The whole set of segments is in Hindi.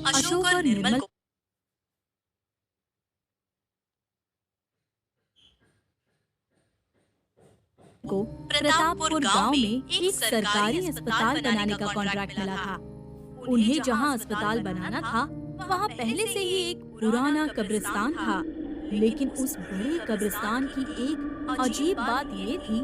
अशोक और निर्मल को प्रतापपुर गांव में एक सरकारी अस्पताल बनाने का कॉन्ट्रैक्ट मिला था। उन्हें जहां अस्पताल बनाना था, वहां पहले से ही एक पुराना कब्रिस्तान था। लेकिन उस बड़े कब्रिस्तान की एक अजीब बात ये थी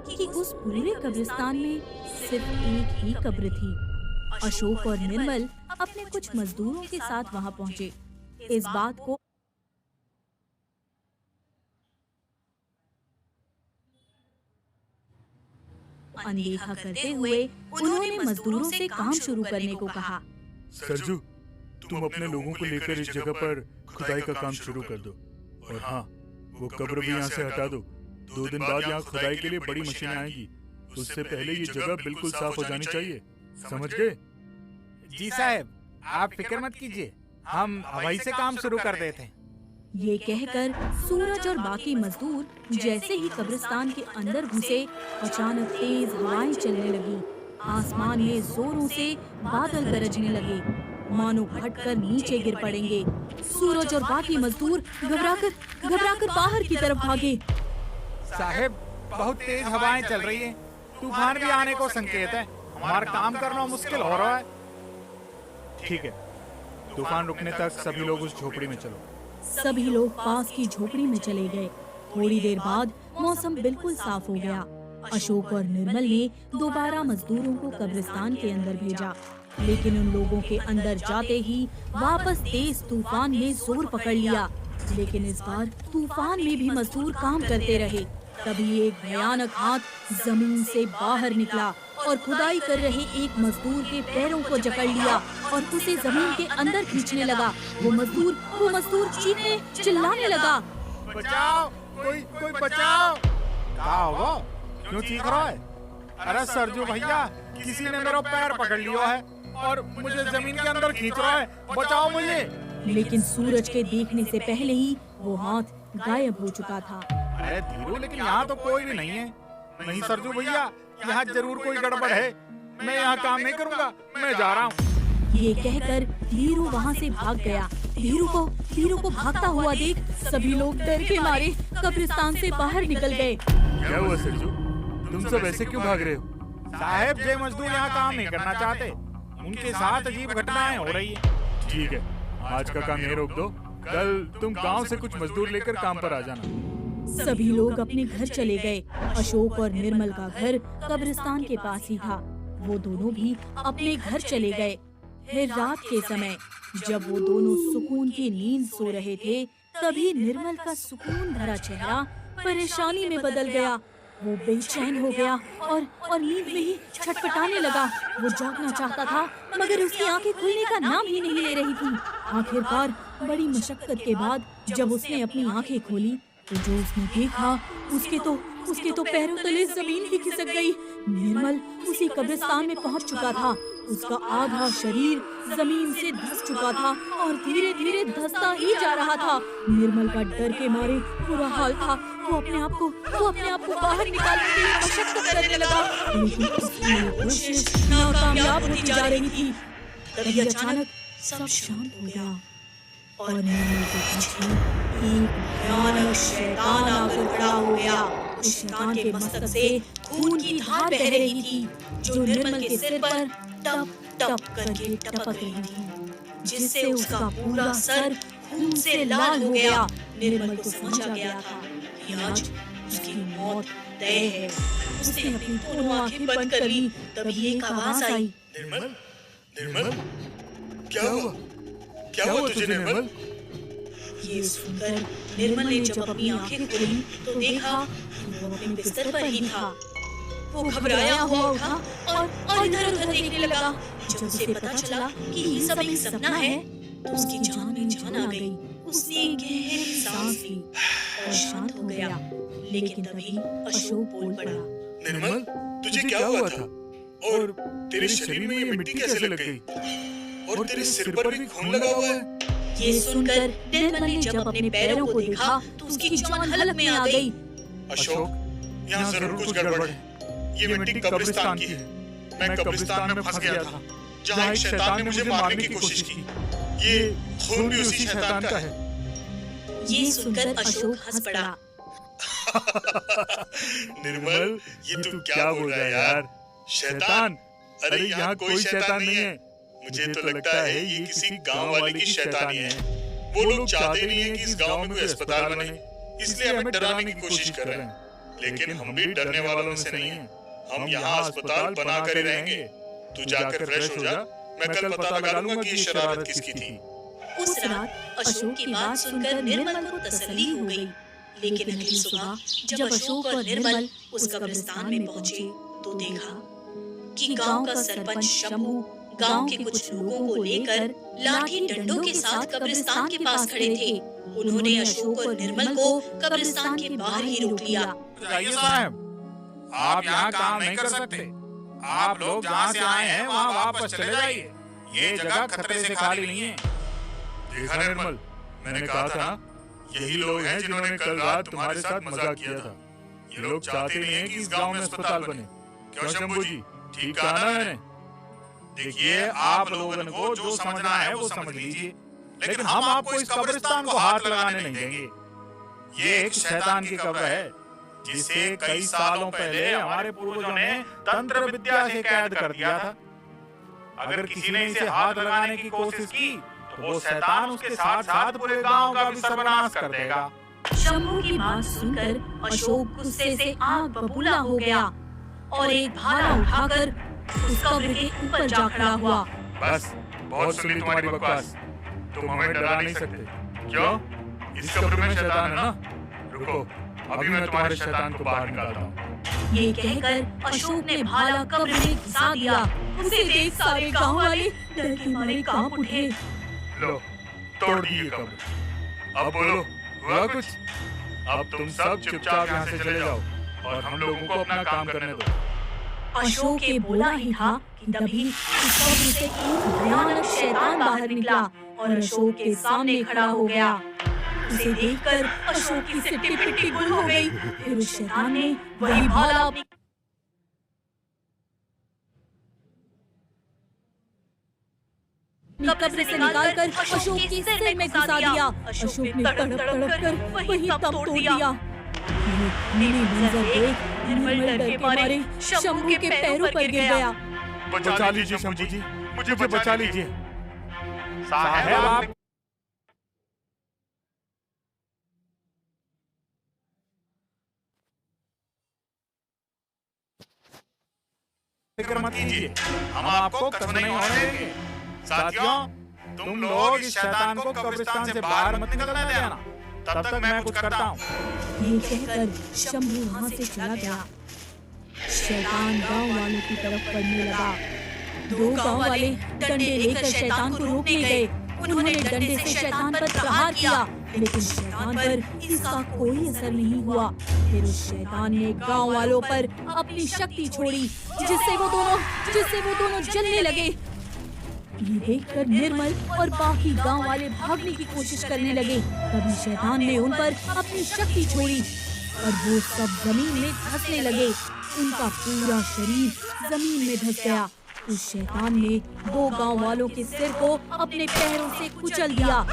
कि उस पूरे कब्रिस्तान में सिर्फ एक ही कब्र थी। अशोक और निर्मल अपने कुछ मजदूरों के साथ वहां पहुंचे। इस बात को अनदेखा करते हुए उन्होंने मजदूरों से काम शुरू करने को कहा। सरजू, तुम अपने लोगों को लेकर इस जगह पर खुदाई का काम शुरू कर दो। और हाँ, वो कब्र भी यहाँ से हटा दो। 2 दिन बाद यहाँ खुदाई के लिए बड़ी मशीनें आएंगी। उससे पहले ये जगह बिल्कुल साफ हो जानी चाहिए। समझ गए? जी साहब, आप फिक्र मत कीजिए, हम वहीं से काम शुरू कर देते हैं। ये कहकर सूरज और बाकी मजदूर जैसे ही कब्रिस्तान के अंदर घुसे, अचानक तेज हवाएं चलने लगी। आसमान में जोरों से बादल गरजने लगे, मानो फटकर नीचे गिर पड़ेंगे। सूरज और बाकी मजदूर घबराकर बाहर की तरफ भागे। साहब, बहुत तेज हवाएं चल रही हैं, तूफान भी आने को संकेत है। हमारा काम करना मुश्किल हो रहा है। ठीक है, तूफान रुकने तक सभी लोग उस झोपड़ी में चलो। सभी लोग पास की झोपड़ी में चले गए। थोड़ी देर बाद मौसम बिल्कुल साफ हो गया। अशोक और निर्मल ने दोबारा मजदूरों को कब्रिस्तान के अंदर भेजा, लेकिन उन लोगों के अंदर जाते ही वापस तेज तूफान ने जोर पकड़ लिया। लेकिन इस बार तूफान में भी मजदूर काम करते रहे। तभी एक भयानक हाथ जमीन से बाहर निकला और खुदाई कर रहे एक मजदूर के पैरों को जकड़ लिया और उसे जमीन के अंदर खींचने लगा। वो मजदूर चीखने चिल्लाने लगा, बचाओ, कोई बचाओ। क्या होगा? क्यों चीख रहा है? अरे सरजू भैया, किसी ने मेरा पैर पकड़ लिया है और मुझे जमीन के अंदर खींच रहा है, बचाओ मुझे। लेकिन सूरज के देखने से पहले ही वो हाथ गायब हो चुका था। अरे धीरू, लेकिन यहाँ तो कोई भी नहीं है। नहीं सरजू भैया, यहाँ जरूर कोई गड़बड़ है। मैं यहाँ काम नहीं करूँगा, मैं जा रहा हूँ। ये कहकर धीरू वहाँ से भाग गया। धीरू को भागता हुआ देख सभी लोग डर के मारे कब्रिस्तान से बाहर निकल गए। क्या हुआ सरजू, तुम सब ऐसे क्यों भाग रहे हो? साहब, ये मजदूर यहाँ काम नहीं करना चाहते। उनके साथ अजीब घटनाएं हो रही है। ठीक है, आज का काम यहीं रोक दो। कल तुम गांव से कुछ मजदूर लेकर काम पर आ जाना। सभी लोग अपने घर चले गए। अशोक और निर्मल का घर कब्रिस्तान के पास ही था। वो दोनों भी अपने घर चले गए। फिर रात के समय जब वो दोनों सुकून की नींद सो रहे थे, तभी निर्मल का सुकून भरा चेहरा परेशानी में बदल गया। वो बेचैन हो गया और नींद में ही छटपटाने लगा। वो जागना चाहता था, मगर उसकी आंखें खुलने का नाम ही नहीं ले रही थी। आखिरकार बड़ी मशक्कत के बाद जब उसने अपनी आंखें खोली, तो जो उसने देखा, उसके तो पैरों तले जमीन ही खिसक गई। निर्मल उसी कब्रिस्तान में पहुंच चुका था। उसका आधा शरीर जमीन से धंस चुका था और धीरे धीरे धंसता ही जा रहा था। निर्मल का डर के मारे बुरा हाल था। वो अपने आप को बाहर निकालने के लिए मशक्कत करने लगा, लेकिन उसकी कोशिश नाकामयाब होती जा रही थी। तभी अचानक सब शांत हो गया और निर्मल के पीछे एक भयानक शैतान आकर खड़ा हो गया। उस शैतान के मस्तक से खून की धार बह रही थी, जो निर्मल के सिर पर टप टप करके टपक रही थी, जिससे उसका पूरा सर खून से लाल हो गया। निर्मल को समझ आ गया था कि आज उसकी मौत तय है। उसने अपनी दोनों आंखें बंद कर ली। तभी एक आवाज आई, निर्मल, क्या हुआ तुझे निर्मल? ये सुनकर निर्मल ने जब अपनी आंखें खोली तो देखा वो अपने बिस्तर पर ही था। वो घबराया हुआ उठा और इधर उधर देखने लगा। जब उसे पता चला कि ये सब एक सपना है, तो उसकी जान में जान आ गई। उसने एक गहरी सांस ली और शांत हो गया। लेकिन तभी अशोक बोल पड़ा, निर्मल, तुझे क्या हुआ था? और तेरे शरीर में ये मिट्टी कैसे लग गई? और तेरे सिर पर भी खून लगा हुआ है। ये सुनकर निर्मल ने जब अपने पैरों को देखा तो उसकी जान हलक में आ गई। अशोक, यहाँ जरूर कुछ गड़बड़ है। ये मिट्टी कब्रिस्तान की है। मैं कब्रिस्तान में फंस गया था। जहाँ एक शैतान ने मुझे मारने की कोशिश की। ये खून भी उसी शैतान का है। ये सुनकर अशोक हंस पड़ा। निर्मल, ये तू क्या बोल रहा है यार? शैतान? अरे यहाँ कोई शैतान नहीं है। मुझे तो लगता है ये किसी गांव वाले की शैतानी है। वो लोग चाहते नहीं है कि इस गांव में कोई अस्पताल बने, इसलिए हमें डराने की कोशिश कर रहे हैं। लेकिन हम भी डरने वालों में से नहीं हैं। हम यहाँ अस्पताल बना कर ही रहेंगे। तू जाकर फ्रेश हो जा, मैं कल पता लगा लूंगा कि ये शरारत किसकी थी। उस रात अशोक की बात सुनकर निर्मल को तसल्ली हो गई। लेकिन अगली सुबह जब अशोक और निर्मल उस कब्रिस्तान में पहुंचे तो देखा कि गांव का सरपंच शंभू गांव के कुछ लोगों को लेकर लाठी डंडों के साथ कब्रिस्तान के पास खड़े थे। उन्होंने अशोक और निर्मल को कब्रिस्तान के बाहर ही रोक लिया। जाइए साहब, आप यहाँ काम नहीं कर सकते। आप लोग जहाँ से आए हैं वहाँ वापस चले जाइए। ये जगह खतरे से खाली नहीं है। देखा निर्मल, मैंने कहा था ना, यही लोग हैं जिन्होंने कल रात तुम्हारे साथ मजाक किया था। ये लोग चाहते नहीं है कि इस गांव में अस्पताल बने। क्यों शंभू जी, ठीक कहा ना मैंने? देखिए, आप लोगों को जो समझना है वो समझ लीजिए, लेकिन हम आपको इस कब्रिस्तान को हाथ लगाने नहीं देंगे। ये एक शैतान की कब्र है जिसे कई सालों पहले हमारे पूर्वजों ने तंत्र विद्या से कैद कर दिया था। अगर किसी ने इसे हाथ लगाने की कोशिश की तो वो शैतान उसके साथ साथ पूरे गांव का भी सर्वनाश कर देगा। शंभू की बात सुनकर अशोक गुस्से से आग बबूला हो गया और एक भाला उठाकर उस कब्र के ऊपर जा खड़ा हुआ। बस, बहुत सुनी तुम्हारी बकवास। तुम हमें डरा नहीं सकते। क्यों? इस कब्र में शैतान है ना? रुको, अभी मैं तुम्हारे शैतान को बाहर निकालता हूँ। ये कहकर अशोक ने भाला कब्र में घुसा दिया। उसे देख सारे गांव वाले डर के मारे कांप उठे। लो, तोड़ दी ये कब्र। अब बोलो, हुआ कुछ? अब तुम सब चुपचाप यहाँ से चले जाओ और हम लोगों को अपना काम करने दो। अशोक के बोला ही था कि तभी उस कब्र से एक भयानक शैतान बाहर निकला और अशोक के सामने खड़ा हो गया। उसे देखकर अशोक की सिट्टी पिट्टी गुल हो गई। फिर उस शैतान ने वही भाला अपनी कब्र से निकालकर अशोक के सिर में घुसा दिया। अशोक ने तड़प तड़प कर वही तब तोड़ दिया। नीली मंजर देख निर्मल डर के मारे शंभू के पैरों पर गिर गया। बचा लीजिए शंभू जी, मुझे बचा लीजिए। साहब, आप फिक्र मत कीजिए, हम आपको कत्ल नहीं होने देंगे। साथियों, तुम लोग इस शैतान को कब्रिस्तान से बाहर मत निकलने देना, तब तक मैं कुछ करता हूँ। ये कहकर शंभू वहाँ से चला गया। शैतान गांव वालों की तरफ बढ़ने लगा। दो गांव वाले डंडे लेकर शैतान को रोकने गए। उन्होंने डंडे से शैतान पर प्रहार किया, लेकिन शैतान पर इसका कोई असर नहीं हुआ। फिर उस शैतान ने गांव वालों पर अपनी शक्ति छोड़ी, जिससे वो दोनों जलने लगे। ये देखकर निर्मल और बाकी गांव वाले भागने की कोशिश करने लगे। तभी शैतान ने उन पर अपनी शक्ति छोड़ी और वो सब जमीन में धंसने लगे। उनका पूरा शरीर जमीन में धंस गया। उस शैतान ने दो गांव वालों के सिर को अपने पैरों से कुचल दिया,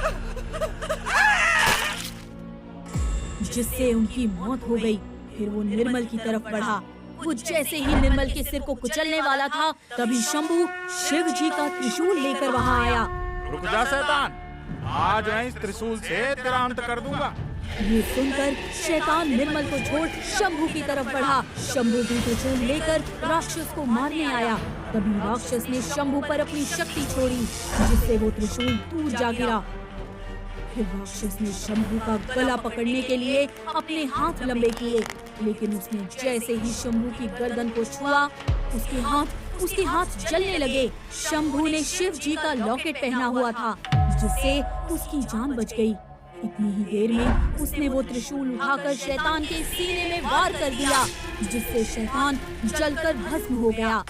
जिससे उनकी मौत हो गई। फिर वो निर्मल की तरफ बढ़ा। वो जैसे ही निर्मल के सिर को कुचलने वाला था, तभी शंभू शिव जी का त्रिशूल लेकर वहाँ आया। रुक जा शैतान, आज मैं इस त्रिशूल से तेरा अंत कर दूंगा। ये सुनकर शैतान निर्मल को छोड़ शंभू की तरफ बढ़ा। शंभू भी त्रिशूल लेकर राक्षस को मारने आया। तभी राक्षस ने शंभू पर अपनी शक्ति छोड़ी, जिससे वो त्रिशूल दूर जा गिरा। फिर राक्षस ने शंभू का गला पकड़ने के लिए अपने हाथ लंबे किए, लेकिन उसने जैसे ही शंभू की गर्दन को छुआ, उसके हाथ जलने लगे। शंभू ने शिव जी का लॉकेट पहना हुआ था, जिससे उसकी जान बच गई। इतनी ही देर में उसने वो त्रिशूल उठाकर शैतान के सीने में वार कर दिया, जिससे शैतान जलकर भस्म हो गया।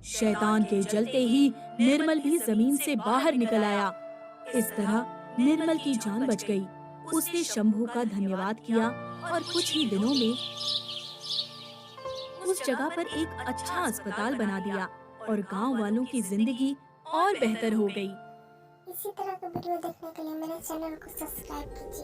शैतान के जलते ही निर्मल भी जमीन से बाहर निकल आया। इस तरह निर्मल की जान बच गई। उसने शंभू का धन्यवाद किया और कुछ ही दिनों में उस जगह पर एक अच्छा अस्पताल बना दिया और गांव वालों की जिंदगी और बेहतर हो गई। इसी तरह का वीडियो देखने के लिए मेरे चैनल को सब्सक्राइब कीजिए।